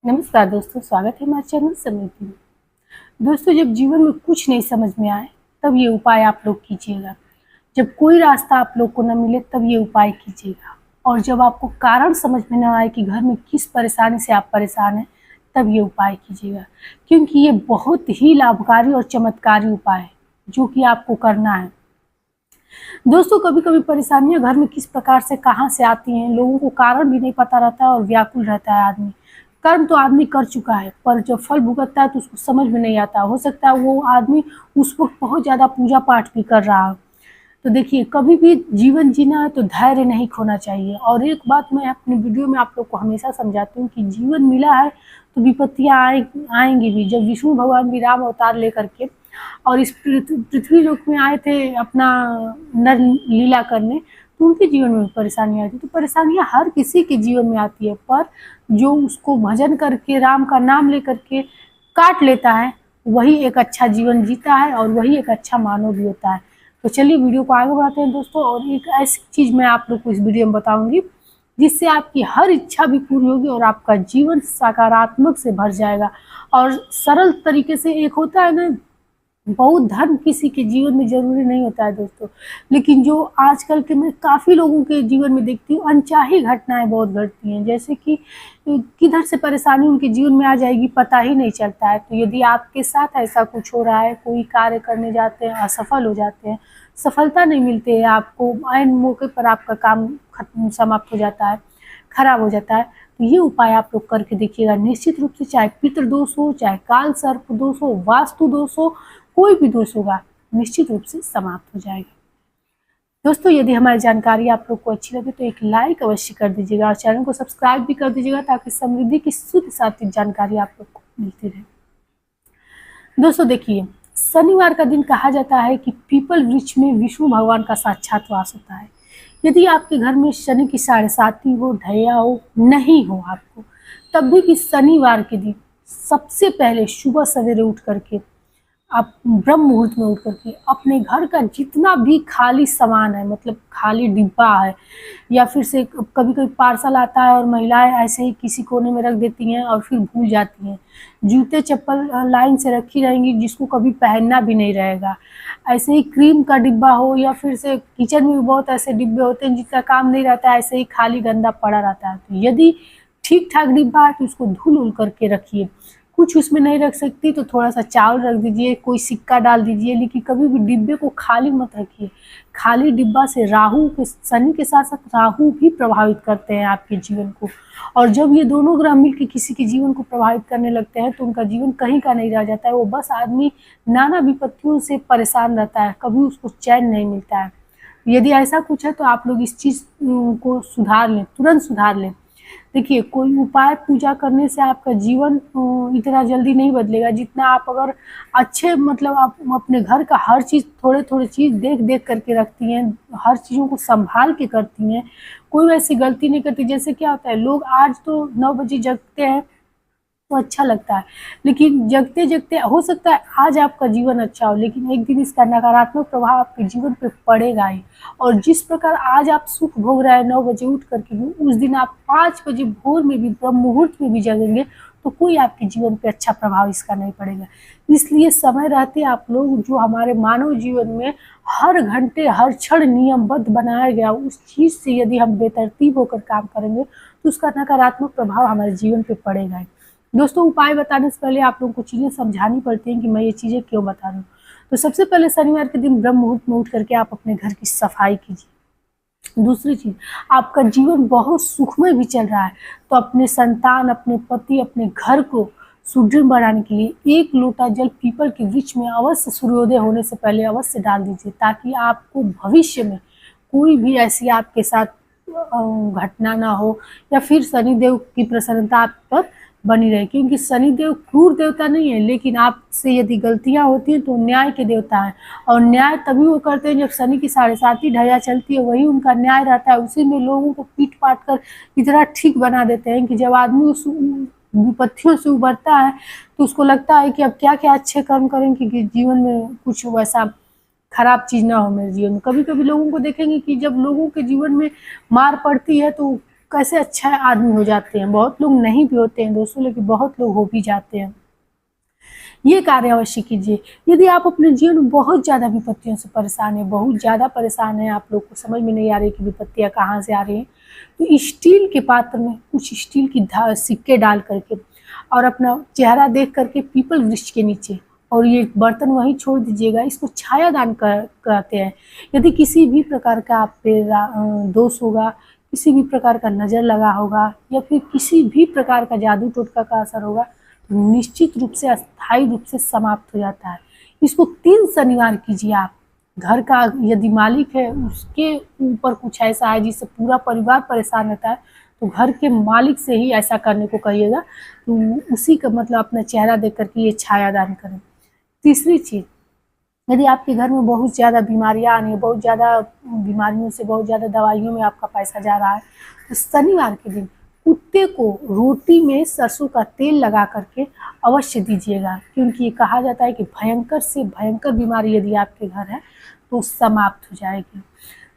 नमस्कार दोस्तों, स्वागत है हमारे चैनल समृद्धि में। दोस्तों, जब जीवन में कुछ नहीं समझ में आए तब ये उपाय आप लोग कीजिएगा। जब कोई रास्ता आप लोग को न मिले तब ये उपाय कीजिएगा। और जब आपको कारण समझ में न आए कि घर में किस परेशानी से आप परेशान हैं तब ये उपाय कीजिएगा, क्योंकि ये बहुत ही लाभकारी और चमत्कारी उपाय है जो कि आपको करना है। दोस्तों, कभी कभी परेशानियां घर में किस प्रकार से कहाँ से आती हैं, लोगों को कारण भी नहीं पता रहता है और व्याकुल रहता है आदमी। कर्म तो आदमी कर चुका है, पर जब फल भुगतता है तो उसको समझ में नहीं आता। हो सकता है वो आदमी उस वक्त बहुत ज़्यादा पूजा पाठ भी कर रहा हो। तो देखिए, कभी भी जीवन जीना है तो धैर्य नहीं खोना चाहिए। और एक बात मैं अपनी वीडियो में आप लोग को हमेशा समझाती हूँ कि जीवन मिला है तो विपत्तियाँ आएंगी भी। जब विष्णु भगवान भी राम अवतार लेकर के और इस पृथ्वी लोक में आए थे अपना नर लीला करने, तो उनके जीवन में परेशानियाँ आती। तो परेशानियाँ हर किसी के जीवन में आती है, पर जो उसको भजन करके राम का नाम लेकर के काट लेता है वही एक अच्छा जीवन जीता है और वही एक अच्छा मानव भी होता है। तो चलिए वीडियो को आगे बढ़ाते हैं दोस्तों। और एक ऐसी चीज़ मैं आप लोग को इस वीडियो में बताऊंगी जिससे आपकी हर इच्छा भी पूरी होगी और आपका जीवन सकारात्मक से भर जाएगा। और सरल तरीके से, एक होता है ना, बहुत धर्म किसी के जीवन में जरूरी नहीं होता है दोस्तों, लेकिन जो आजकल के मैं काफ़ी लोगों के जीवन में देखती हूँ, अनचाही घटनाएं बहुत घटती हैं। जैसे कि किधर से परेशानी उनके जीवन में आ जाएगी पता ही नहीं चलता है। तो यदि आपके साथ ऐसा कुछ हो रहा है, कोई कार्य करने जाते हैं, असफल हो जाते हैं, सफलता नहीं मिलती है आपको, ऐन मौके पर आपका काम खत्म समाप्त हो जाता है, खराब हो जाता है, तो ये उपाय आप लोग करके देखिएगा। निश्चित रूप से, चाहे पितृ दोष हो, चाहे काल सर्प दोष हो, वास्तु दोष हो, कोई भी दोष होगा निश्चित रूप से समाप्त हो जाएगा। दोस्तों, यदि हमारी जानकारी आप लोग को अच्छी लगे तो एक लाइक अवश्य कर दीजिएगा और चैनल को सब्सक्राइब भी कर दीजिएगा, ताकि समृद्धि की शुद्ध सात्विक जानकारी आप लोग को मिलती रहे। दोस्तों देखिए, शनिवार का दिन कहा जाता है कि पीपल वृक्ष में विष्णु भगवान का साक्षात वास होता है। यदि आपके घर में शनि की 7.5 हो, ढैया हो, नहीं हो आपको, तब भी कि शनिवार के दिन सबसे पहले सुबह सवेरे उठ करके आप ब्रह्म मुहूर्त में उठ करके अपने घर का जितना भी खाली सामान है, मतलब खाली डिब्बा है, या फिर से कभी कभी पार्सल आता है और महिलाएं ऐसे ही किसी कोने में रख देती हैं और फिर भूल जाती हैं। जूते चप्पल लाइन से रखी रहेंगी जिसको कभी पहनना भी नहीं रहेगा। ऐसे ही क्रीम का डिब्बा हो, या फिर से किचन में भी बहुत ऐसे डिब्बे होते हैं जिसका काम नहीं रहता है, ऐसे ही खाली गंदा पड़ा रहता है। तो यदि ठीक ठाक डिब्बा है तो उसको धुल उल करके रखिए। कुछ उसमें नहीं रख सकती तो थोड़ा सा चावल रख दीजिए, कोई सिक्का डाल दीजिए, लेकिन कभी भी डिब्बे को खाली मत रखिए। खाली डिब्बा से राहु के, शनि के साथ साथ राहु भी प्रभावित करते हैं आपके जीवन को। और जब ये दोनों ग्रह मिलकर किसी के जीवन को प्रभावित करने लगते हैं तो उनका जीवन कहीं का नहीं रह जाता है। वो बस आदमी नाना विपत्तियों से परेशान रहता है, कभी उसको चैन नहीं मिलता है। यदि ऐसा कुछ है तो आप लोग इस चीज़ को सुधार लें, तुरंत सुधार लें। देखिए, कोई उपाय पूजा करने से आपका जीवन इतना जल्दी नहीं बदलेगा जितना आप अगर अच्छे, मतलब आप अपने घर का हर चीज़, थोड़े थोड़े चीज़ देख देख करके रखती हैं, हर चीज़ों को संभाल के करती हैं, कोई वैसी गलती नहीं करती। जैसे क्या होता है, लोग आज तो 9 बजे जगते हैं तो अच्छा लगता है, लेकिन जगते जगते हो सकता है आज आपका जीवन अच्छा हो, लेकिन एक दिन इसका नकारात्मक प्रभाव आपके जीवन पे पड़ेगा ही। और जिस प्रकार आज आप सुख भोग रहे हैं 9 बजे उठ करके भी, उस दिन आप 5 बजे भोर में भी, ब्रह्म मुहूर्त में भी जगेंगे तो कोई आपके जीवन पे अच्छा प्रभाव इसका नहीं पड़ेगा। इसलिए समय रहते आप लोग, जो हमारे मानव जीवन में हर घंटे हर क्षण नियमबद्ध बनाया गया, उस चीज़ से यदि हम बेतरतीब होकर काम करेंगे तो उसका नकारात्मक प्रभाव हमारे जीवन पे पड़ेगा ही। दोस्तों, उपाय बताने से पहले आप लोगों को चीज़ें समझानी पड़ती हैं कि मैं ये चीज़ें क्यों बता रही हूँ। तो सबसे पहले शनिवार के दिन ब्रह्म मुहूर्त में उठ करके आप अपने घर की सफाई कीजिए। दूसरी चीज़, आपका जीवन बहुत सुखमय भी चल रहा है तो अपने संतान, अपने पति, अपने घर को सुदृढ़ बनाने के लिए 1 लोटा जल पीपल के वृक्ष में अवश्य सूर्योदय होने से पहले अवश्य डाल दीजिए, ताकि आपको भविष्य में कोई भी ऐसी आपके साथ घटना ना हो, या फिर शनिदेव की प्रसन्नता आप पर बनी रहे। क्योंकि शनिदेव क्रूर देवता नहीं है, लेकिन आपसे यदि गलतियां होती हैं तो न्याय के देवता हैं। और न्याय तभी वो करते हैं जब शनि की 7.5 ढैया चलती है, वही उनका न्याय रहता है। उसी में लोगों को पीट पाट कर इतना ठीक बना देते हैं कि जब आदमी उस विपत्तियों से उबरता है तो उसको लगता है कि अब क्या क्या अच्छे कर्म करेंगे कि जीवन में कुछ वैसा खराब चीज़ ना हो मेरे जीवन में। कभी कभी लोगों को देखेंगे कि जब लोगों के जीवन में मार पड़ती है तो कैसे अच्छा आदमी हो जाते हैं। बहुत लोग नहीं भी होते हैं दोस्तों, लेकिन बहुत लोग हो भी जाते हैं। ये कार्य अवश्य कीजिए। यदि आप अपने जीवन में बहुत ज़्यादा विपत्तियों से परेशान हैं, बहुत ज़्यादा परेशान हैं, आप लोग को समझ में नहीं आ रही कि विपत्तियाँ कहाँ से आ रही हैं, तो स्टील के पात्र में कुछ स्टील की सिक्के डाल करके और अपना चेहरा देख करके पीपल वृक्ष के नीचे, और ये बर्तन वहीं छोड़ दीजिएगा। इसको छायादान कहते हैं। यदि किसी भी प्रकार का आप पे दोष होगा, किसी भी प्रकार का नज़र लगा होगा, या फिर किसी भी प्रकार का जादू टोटका का असर होगा, निश्चित रूप से अस्थायी रूप से समाप्त हो जाता है। इसको 3 शनिवार कीजिए आप। घर का यदि मालिक है, उसके ऊपर कुछ ऐसा है जिससे पूरा परिवार परेशान रहता है, तो घर के मालिक से ही ऐसा करने को कहिएगा। तो उसी का मतलब अपना चेहरा देख करके ये छायादान करें। तीसरी चीज़, यदि आपके घर में बहुत ज़्यादा बीमारियाँ आनी है, बहुत ज़्यादा बीमारियों से, बहुत ज़्यादा दवाइयों में आपका पैसा जा रहा है, तो शनिवार के दिन कुत्ते को रोटी में सरसों का तेल लगा करके अवश्य दीजिएगा, क्योंकि ये कहा जाता है कि भयंकर से भयंकर बीमारी यदि आपके घर है तो समाप्त हो जाएगी।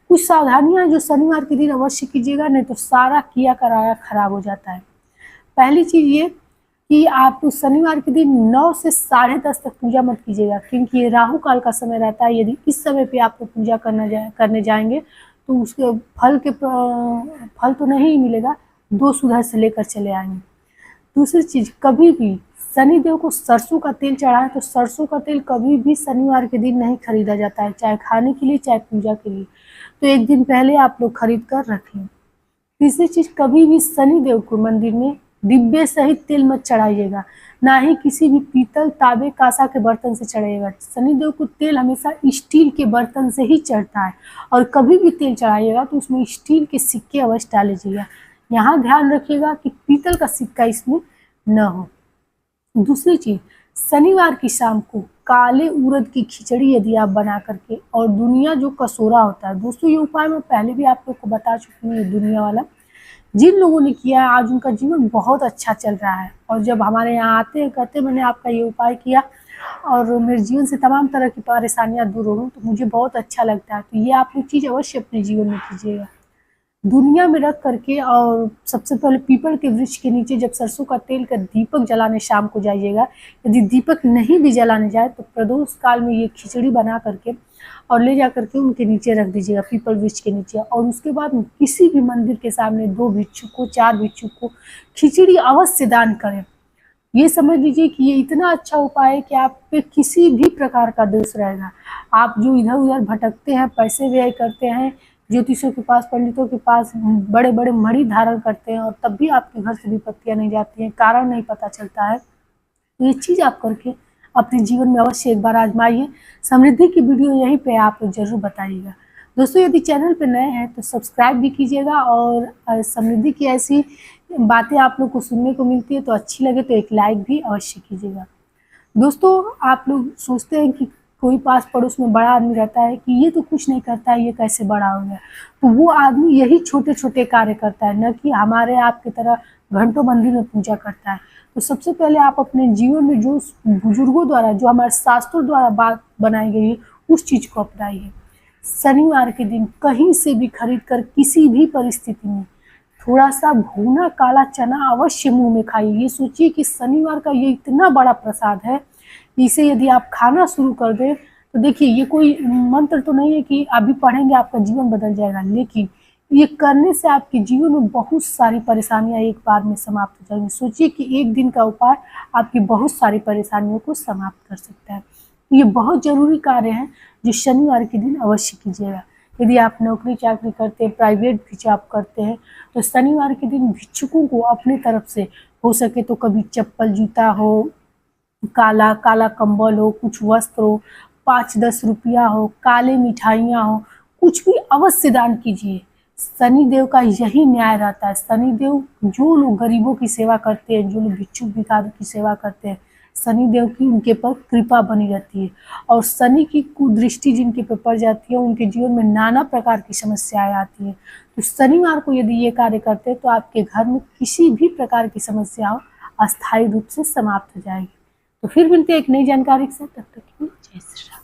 कुछ सावधानियां जो शनिवार के दिन अवश्य कीजिएगा, नहीं तो सारा किया कराया खराब हो जाता है। पहली चीज़ ये कि आप शनिवार के दिन 9 से 10:30 तक पूजा मत कीजिएगा, क्योंकि ये राहु काल का समय रहता है। यदि इस समय पे आपको पूजा करने जाएंगे तो उसके फल तो नहीं मिलेगा, दोष उधर से लेकर चले आएंगे। दूसरी चीज़, कभी भी शनिदेव को सरसों का तेल चढ़ाएं, तो सरसों का तेल कभी भी शनिवार के दिन नहीं खरीदा जाता है, चाहे खाने के लिए चाहे पूजा के लिए। तो एक दिन पहले आप लोग खरीद कर रख लें। तीसरी चीज़, कभी भी शनिदेव को मंदिर में डिब्बे सहित तेल मत चढ़ाइएगा, ना ही किसी भी पीतल, तांबे, कांसा के बर्तन से चढ़ाइएगा। शनिदेव को तेल हमेशा स्टील के बर्तन से ही चढ़ता है, और कभी भी तेल चढ़ाइएगा तो उसमें स्टील के सिक्के अवश्य डालिएगा। यहाँ ध्यान रखिएगा कि पीतल का सिक्का इसमें न हो। दूसरी चीज़, शनिवार की शाम को काले उड़द की खिचड़ी यदि आप बना करके, और दुनिया जो कसोरा होता है दोस्तों, ये उपाय मैं पहले भी आप लोग को बता चुकी हूँ। ये दुनिया वाला जिन लोगों ने किया है आज उनका जीवन बहुत अच्छा चल रहा है, और जब हमारे यहाँ आते हैं कहते मैंने आपका ये उपाय किया और मेरे जीवन से तमाम तरह की परेशानियाँ दूर हो गई, तो मुझे बहुत अच्छा लगता है। तो ये आप लोग चीज़ अवश्य अपने जीवन में कीजिएगा। दुनिया में रख करके, और सबसे पहले पीपल के वृक्ष के नीचे जब सरसों का तेल का दीपक जलाने शाम को जाइएगा। यदि दीपक नहीं भी जलाने जाए तो प्रदोष काल में ये खिचड़ी बना करके और ले जा करके उनके नीचे रख दीजिएगा, पीपल वृक्ष के नीचे। और उसके बाद किसी भी मंदिर के सामने 2 भिक्षुक को, 4 भिक्षुक को खिचड़ी अवश्य दान करें। ये समझ लीजिए कि ये इतना अच्छा उपाय है कि आप पे किसी भी प्रकार का दोष रहेगा। आप जो इधर उधर भटकते हैं, पैसे व्यय करते हैं, ज्योतिषों के पास, पंडितों के पास बड़े बड़े मणि धारण करते हैं, और तब भी आपके घर से विपत्तियां नहीं जाती हैं, कारण नहीं पता चलता है, तो ये चीज़ आप करके अपने जीवन में अवश्य एक बार आजमाइए। समृद्धि की वीडियो यहीं पे आप लोग जरूर बताइएगा। दोस्तों, यदि चैनल पे नए हैं तो सब्सक्राइब भी कीजिएगा, और समृद्धि की ऐसी बातें आप लोग को सुनने को मिलती है तो अच्छी लगे तो एक लाइक भी अवश्य कीजिएगा। दोस्तों, आप लोग सोचते हैं कि कोई पास पड़ोस में बड़ा आदमी रहता है कि ये तो कुछ नहीं करता है, ये कैसे बड़ा हो गया, तो वो आदमी यही छोटे छोटे कार्य करता है, न कि हमारे आपकी तरह घंटों मंदिर में पूजा करता है। तो सबसे पहले आप अपने जीवन में जो बुजुर्गों द्वारा, जो हमारे शास्त्रों द्वारा बात बनाई गई है, उस चीज़ को अपनाइए। शनिवार के दिन कहीं से भी खरीद कर किसी भी परिस्थिति में थोड़ा सा भुना काला चना अवश्य मुंह में खाइए। ये सोचिए कि शनिवार का ये इतना बड़ा प्रसाद है, इसे यदि आप खाना शुरू कर दें तो देखिए, ये कोई मंत्र तो नहीं है कि अभी पढ़ेंगे आपका जीवन बदल जाएगा, लेकिन ये करने से आपके जीवन में बहुत सारी परेशानियां एक बार में समाप्त हो जाएंगी। सोचिए कि एक दिन का उपाय आपकी बहुत सारी परेशानियों को समाप्त कर सकता है। ये बहुत जरूरी कार्य है जो शनिवार के दिन अवश्य कीजिएगा। यदि आप नौकरी चाकरी करते हैं, प्राइवेट भी जॉब करते हैं, तो शनिवार के दिन भिक्षुकों को अपने तरफ से हो सके तो कभी चप्पल, जूता हो, काला काला कंबल हो, कुछ वस्त्र हो, 5-10 रुपया हो, काले मिठाइयाँ हो, कुछ भी अवश्य दान कीजिए। शनिदेव का यही न्याय रहता है। शनिदेव जो लोग गरीबों की सेवा करते हैं, जो लोग भिक्षुक भिखारी की सेवा करते हैं, शनिदेव की उनके पर कृपा बनी रहती है, और शनि की कुदृष्टि जिनके पे पड़ जाती है उनके जीवन में नाना प्रकार की समस्याएं आती हैं। तो शनिवार को यदि ये कार्य करते हैं तो आपके घर में किसी भी प्रकार की समस्या हो अस्थायी रूप से समाप्त हो जाएगी। तो फिर मिलते हैं एक नई जानकारी के साथ, तब तक के लिए जय श्री राम।